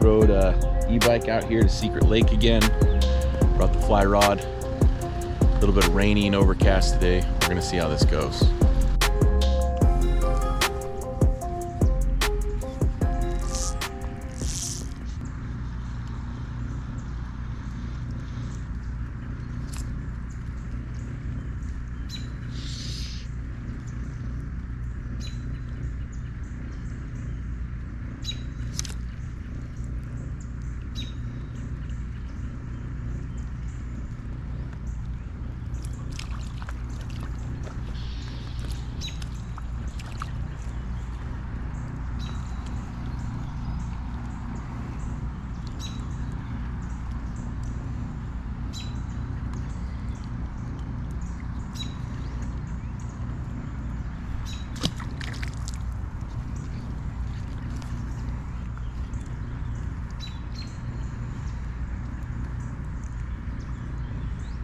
Rode a e-bike out here to Secret Lake again. Brought the fly rod. A little bit of rainy and overcast today. We're gonna see how this goes.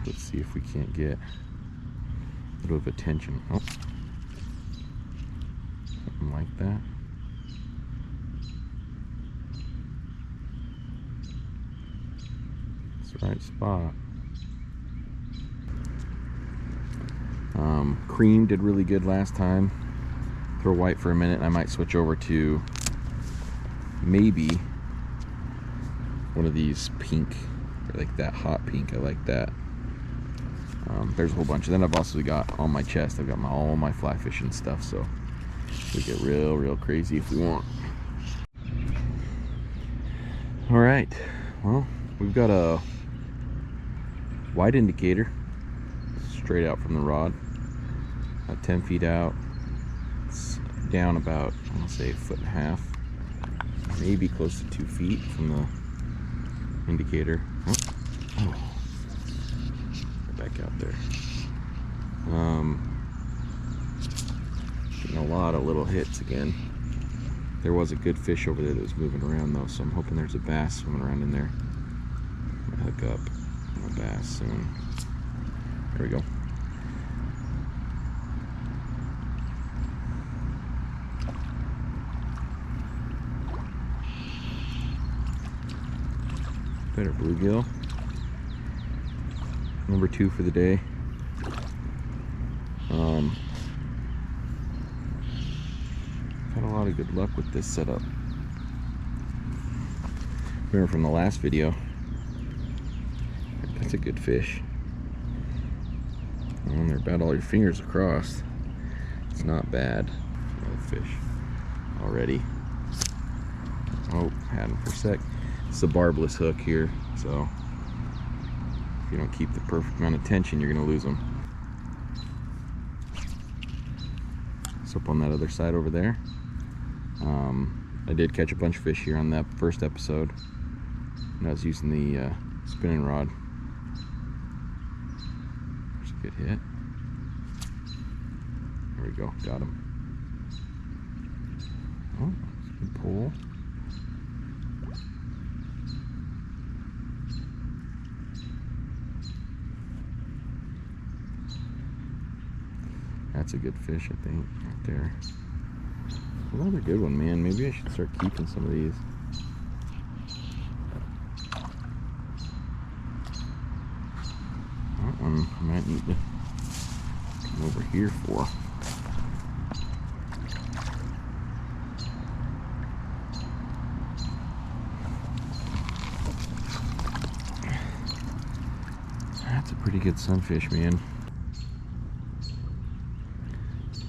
Let's see if we can't get a little bit of attention. Oh, something like that. It's the right spot. Cream did really good last time. Throw white for a minute. I might switch over to maybe one of these pink, or like that hot pink. I like that. There's a whole bunch. And then I've also got on my chest, I've got all my fly fishing stuff, so we get real crazy if we want. All right, well, we've got a white indicator straight out from the rod, about 10 feet out. It's down about, I want to say, 1.5 feet, maybe close to 2 feet from the indicator. Oh. Back out there. Getting a lot of little hits again. There was a good fish over there that was moving around though, so I'm hoping there's a bass swimming around in there. I'm gonna hook up a bass soon. There we go. Better bluegill. Number 2 for the day. Had a lot of good luck with this setup. Remember from the last video, that's a good fish. And they're about all your fingers across. It's not bad. Another fish already. Oh, had him for a sec. It's a barbless hook here, so if you don't keep the perfect amount of tension, you're going to lose them. It's up on that other side over there. I did catch a bunch of fish here on that first episode, and I was using the spinning rod. There's a good hit. There we go, got him. Oh, that's a good pull. That's a good fish, I think, right there. Another good one, man. Maybe I should start keeping some of these. That one I might need to come over here for. That's a pretty good sunfish, man.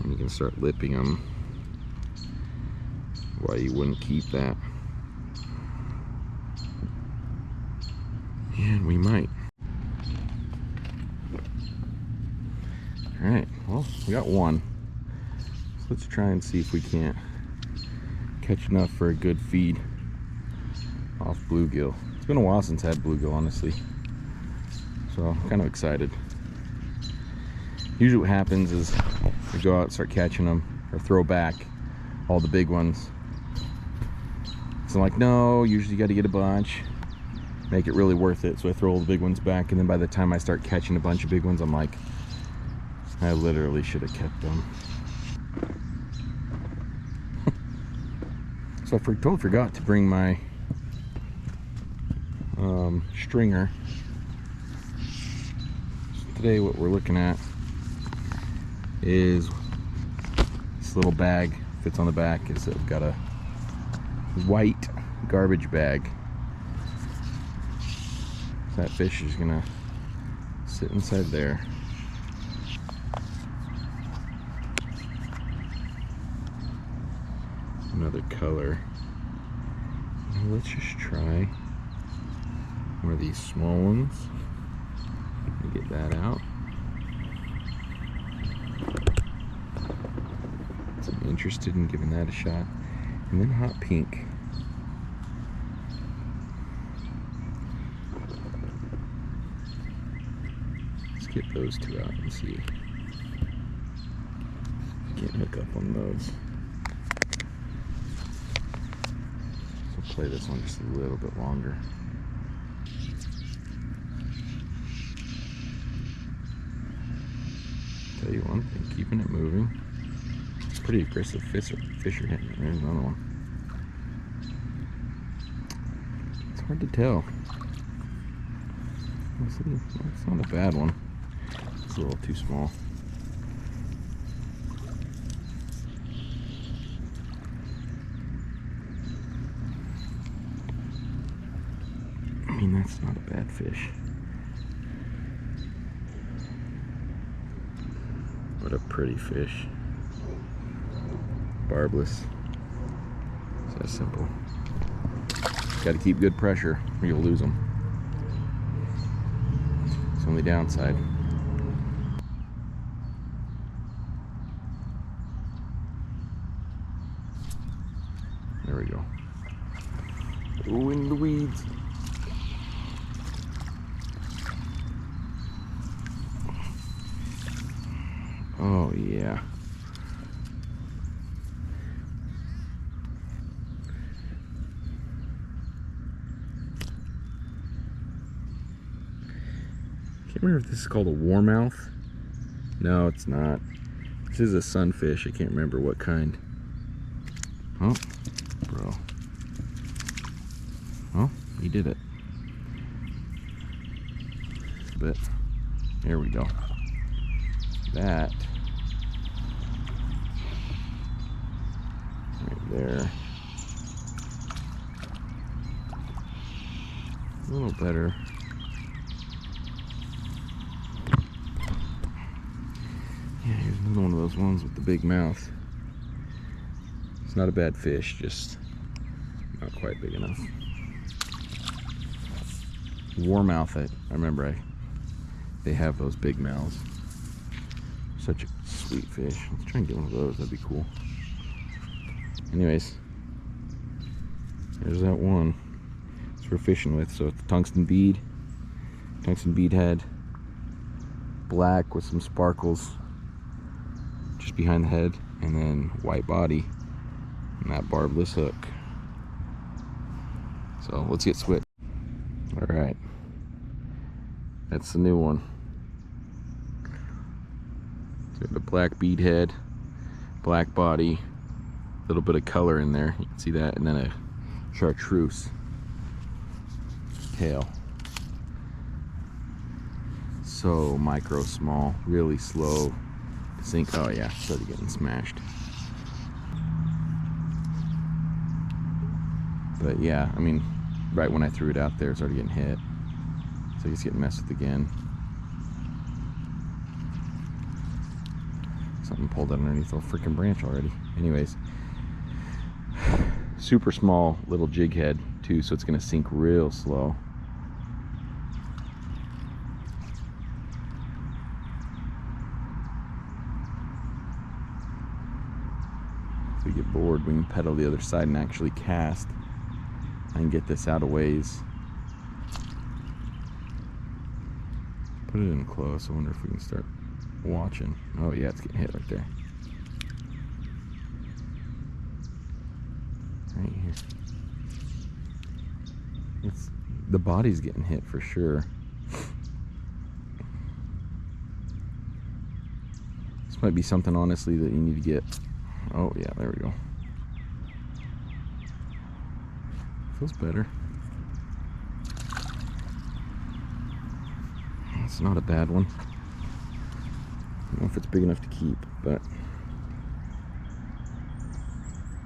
You can start lipping them. Why you wouldn't keep that? And we might. All right, well, we got one. So let's try and see if we can't catch enough for a good feed off bluegill. It's been a while since I had bluegill, honestly, so I'm kind of excited. Usually what happens is we go out and start catching them, or throw back all the big ones. So I'm like, no, usually you got to get a bunch, make it really worth it. So I throw all the big ones back, and then by the time I start catching a bunch of big ones, I'm like, I literally should have kept them. So I totally forgot to bring my stringer. So today what we're looking at is this little bag. Fits on the back. It's got a white garbage bag. That fish is gonna sit inside there. Another color. Now let's just try one of these small ones. Let me get that out. So I'm interested in giving that a shot. And then hot pink. Let's get those two out and see. Can't hook up on those. So play this one just a little bit longer. Tell you one thing, keeping it moving. Pretty aggressive fish are hitting it. There's another one. It's hard to tell. It's not a bad one. It's a little too small. I mean, that's not a bad fish. What a pretty fish. Barbless. It's that simple. Got to keep good pressure or you'll lose them. It's the only downside. There we go. Ooh, in the weeds. Oh yeah. Can't remember if this is called a warmouth. No, it's not. This is a sunfish. I can't remember what kind. Oh, bro. Oh, he did it. But there we go. That right there. A little better. Yeah, here's another one of those ones with the big mouth. It's not a bad fish, just not quite big enough. Warmouth, I remember they have those big mouths. Such a sweet fish. Let's try and get one of those, that'd be cool. Anyways, there's that one. That's what we're fishing with. So it's the tungsten bead head, black with some sparkles just behind the head, and then white body, and that barbless hook. So let's get switched. All right, that's the new one. So the black bead head, black body, a little bit of color in there. You can see that, and then a chartreuse tail. So micro small, really slow to sink. Oh yeah, started getting smashed. But yeah, I mean, right when I threw it out there, it's already getting hit. So it's getting messed with again. Something pulled out underneath a freaking branch already. Anyways, super small little jig head too, so it's gonna sink real slow. If we get bored, we can pedal the other side and actually cast and get this out of ways. Put it in close. I wonder if we can start watching. Oh yeah, it's getting hit right there. Right here. The body's getting hit for sure. This might be something, honestly, that you need to get. Oh yeah, there we go. Feels better. It's not a bad one. I don't know if it's big enough to keep, but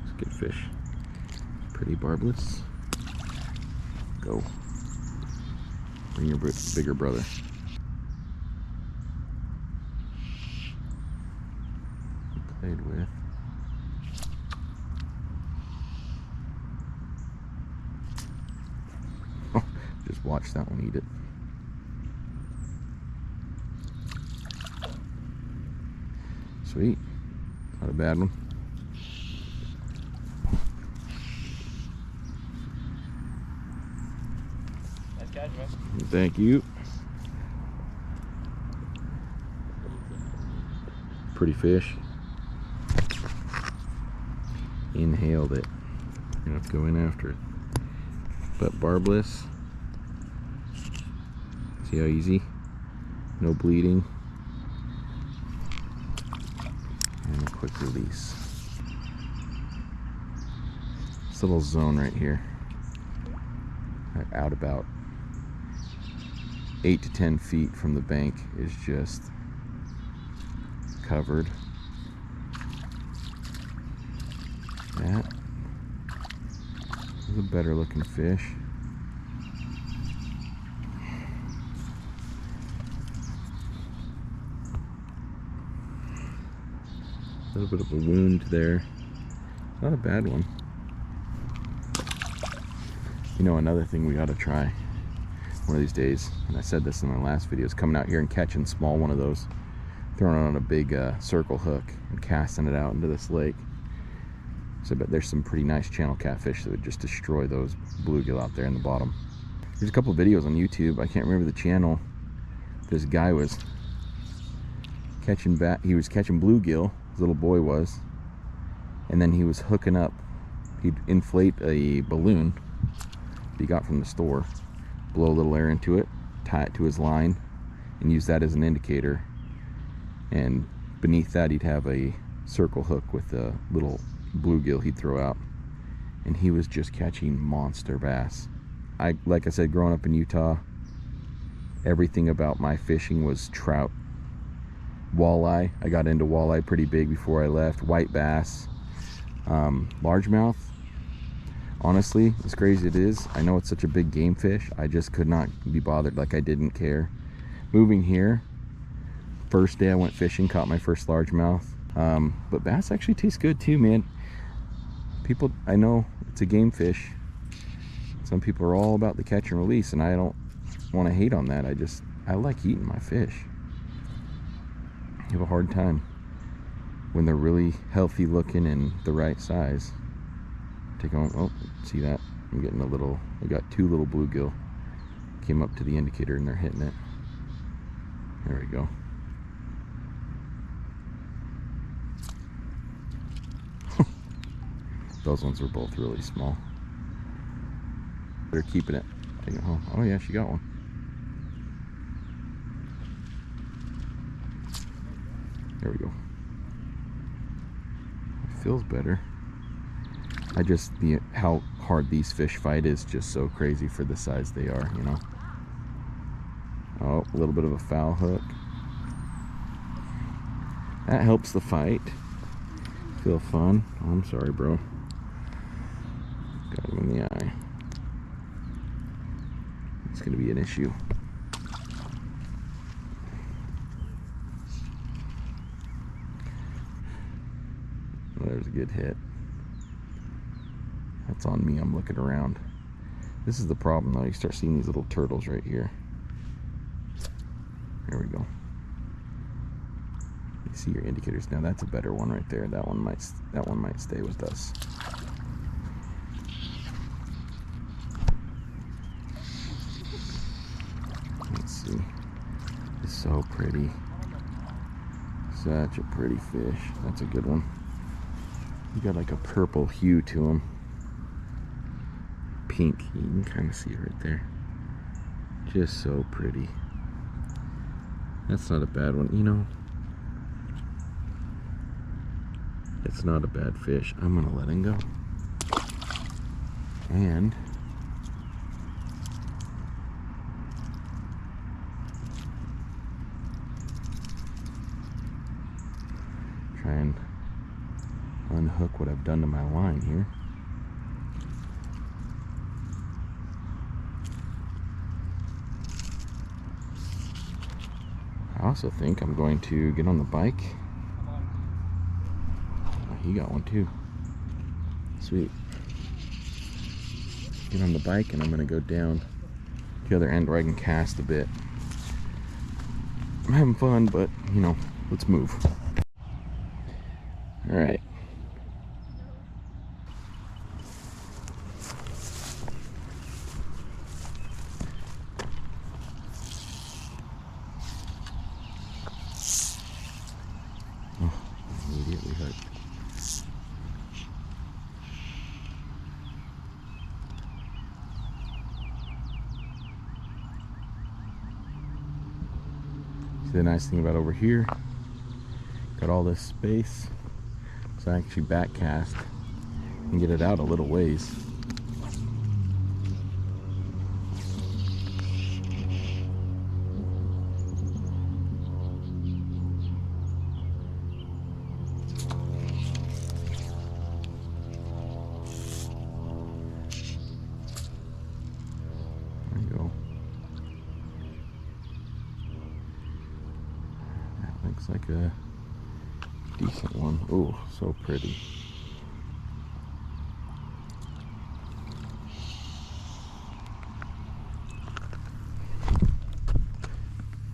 it's a good fish. Pretty barbless. Go. Bring your bigger brother. Played with. Oh, just watch that one eat it. Sweet. Not a bad one. Nice catch, man. Thank you. Pretty fish. Inhaled it. Gonna have to go in after it. But barbless. See how easy? No bleeding. And a quick release. This little zone right here, out about 8 to 10 feet from the bank, is just covered. That is a better looking fish. A little bit of a wound there. Not a bad one. You know, another thing we ought to try one of these days, and I said this in my last video, is coming out here and catching small one of those, throwing it on a big circle hook and casting it out into this lake. So I bet there's some pretty nice channel catfish that would just destroy those bluegill out there in the bottom. There's a couple of videos on YouTube, I can't remember the channel. This guy was catching he was catching bluegill, his little boy was, and then he was hooking up, he'd inflate a balloon that he got from the store, blow a little air into it, tie it to his line, and use that as an indicator. And beneath that he'd have a circle hook with a little bluegill he'd throw out, and he was just catching monster bass. Like I said, growing up in Utah, everything about my fishing was trout, walleye. I got into walleye pretty big before I left. White bass, largemouth. Honestly, as crazy it is, I know it's such a big game fish, I just could not be bothered. Like, I didn't care. Moving here, first day I went fishing, caught my first largemouth. But bass actually tastes good too, man. People, I know it's a game fish. Some people are all about the catch and release, and I don't want to hate on that. I like eating my fish. I have a hard time when they're really healthy looking and the right size. Take on, oh, see that? I'm getting a little, I got two little bluegill. Came up to the indicator and they're hitting it. There we go. Those ones were both really small. They're keeping it. Take it home. Oh yeah, she got one. There we go. It feels better. How hard these fish fight is just so crazy for the size they are, you know. Oh, a little bit of a foul hook. That helps the fight. Feel fun. Oh, I'm sorry, bro. Got him in the eye. It's gonna be an issue. Oh, there's a good hit. That's on me, I'm looking around. This is the problem though, you start seeing these little turtles right here. There we go. You see your indicators now. That's a better one right there. That one might stay with us. Let's see. It's so pretty. Such a pretty fish. That's a good one. You got like a purple hue to him. Pink, you can kind of see it right there. Just so pretty. That's not a bad one, you know. It's not a bad fish. I'm gonna let him go. And unhook what I've done to my line here. I also think I'm going to get on the bike. Oh, he got one too. Sweet. Get on the bike and I'm going to go down the other end where I can cast a bit. I'm having fun, but you know, let's move. All right. Oh, immediately hooked. See the nice thing about over here, got all this space, so I actually back cast and get it out a little ways. There you go. That looks like a decent one. Oh, so pretty.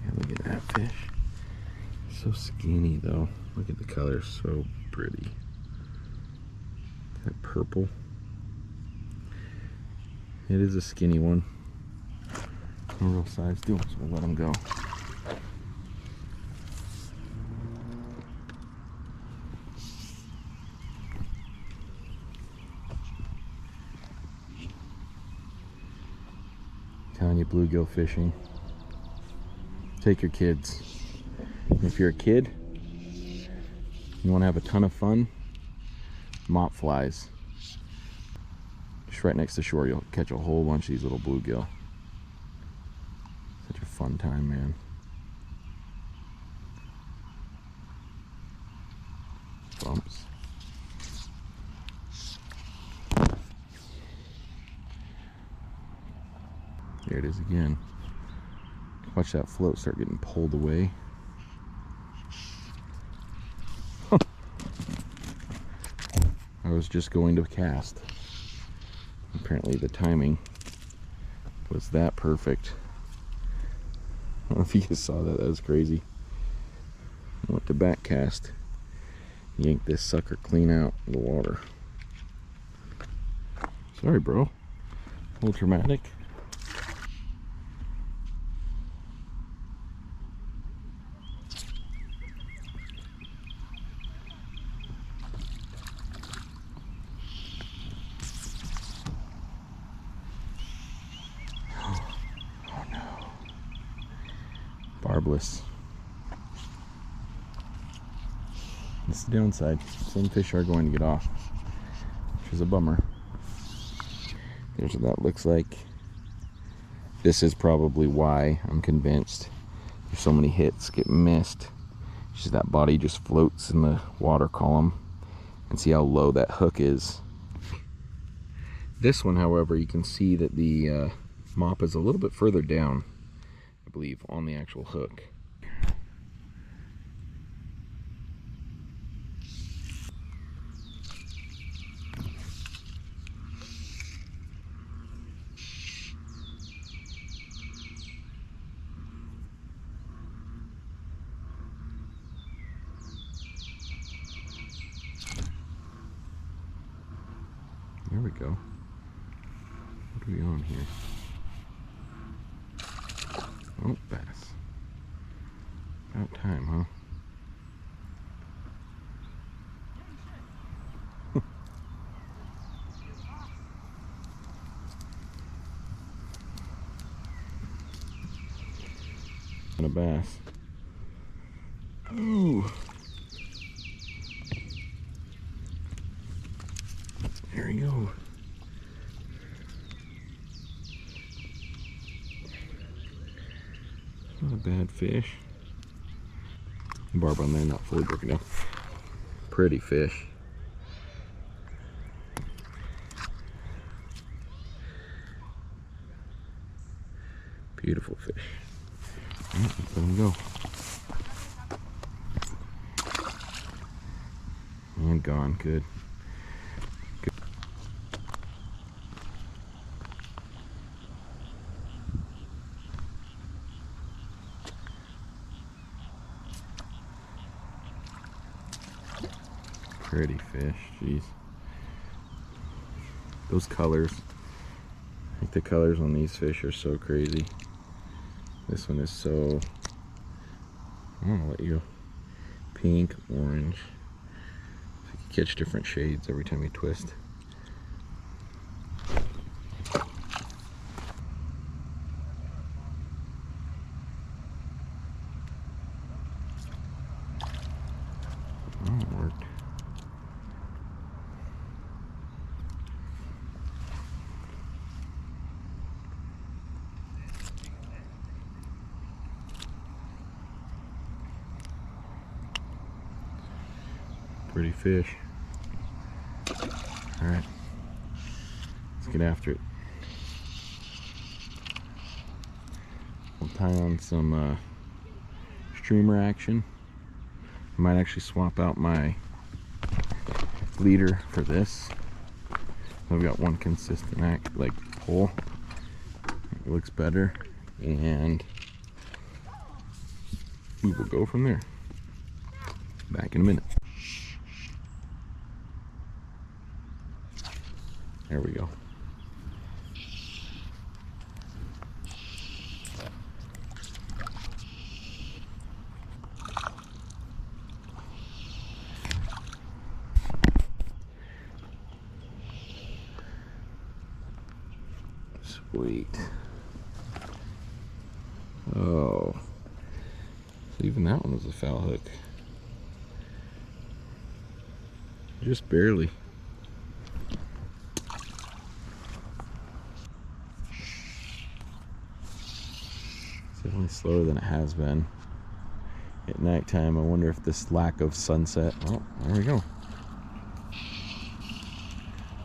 Yeah, look at that fish. So skinny though. Look at the color, so pretty. That purple. It is a skinny one. No real size to him, so we'll let him go. Telling you, bluegill fishing, take your kids. And if you're a kid, you want to have a ton of fun, mop flies. Just right next to shore, you'll catch a whole bunch of these little bluegill. Such a fun time, man. Bumps. There it is again. Watch that float start getting pulled away. I was just going to cast. Apparently the timing was that perfect. I don't know if you guys saw that. That was crazy. I went to back cast. Yank this sucker clean out of the water. Sorry, bro. A little dramatic. Barbless. That's the downside. Some fish are going to get off, which is a bummer. Here's what that looks like. This is probably why I'm convinced there's so many hits get missed. It's just that body just floats in the water column. And see how low that hook is. This one, however, you can see that the mop is a little bit further down, I believe, on the actual hook. There we go. What are we on here? Oh, bass. About time, huh? And a bass. Ooh. There we go. Not a bad fish. Barb on there, not fully broken down. Pretty fish. Beautiful fish. All right, let's let him go. And gone. Good. Good. Pretty fish. Jeez. Those colors. I think the colors on these fish are so crazy. This one is so, I don't know what you, pink, orange. So you can catch different shades every time you twist. Oh, it worked. Pretty fish. All right, let's get after it. We'll tie on some streamer action. I might actually swap out my leader for this. I've got one consistent pull. It looks better, and we will go from there. Back in a minute. There we go. Sweet. Oh, so even that one was a foul hook. Just barely. It's definitely slower than it has been at nighttime. I wonder if this lack of sunset. Oh, there we go.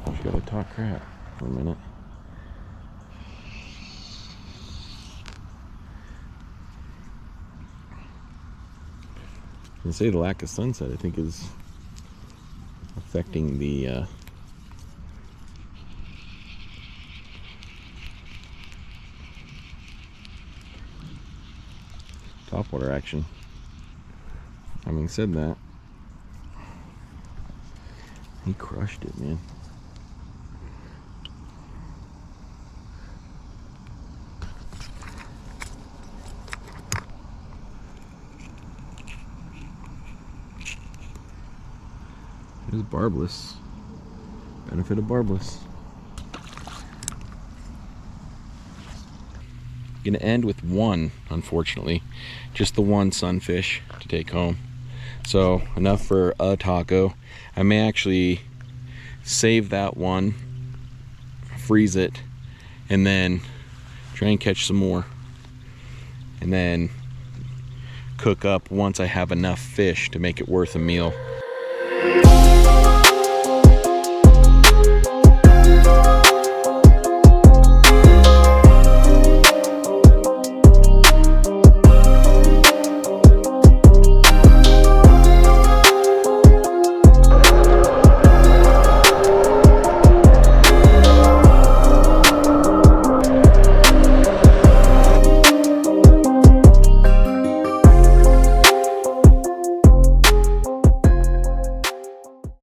Just gotta talk crap for a minute. I say the lack of sunset, I think, is affecting the topwater action. Having said that, he crushed it, man. It was barbless. Benefit of barbless. Gonna end with one, unfortunately. Just the one sunfish to take home. So enough for a taco. I may actually save that one, freeze it, and then try and catch some more. And then cook up once I have enough fish to make it worth a meal.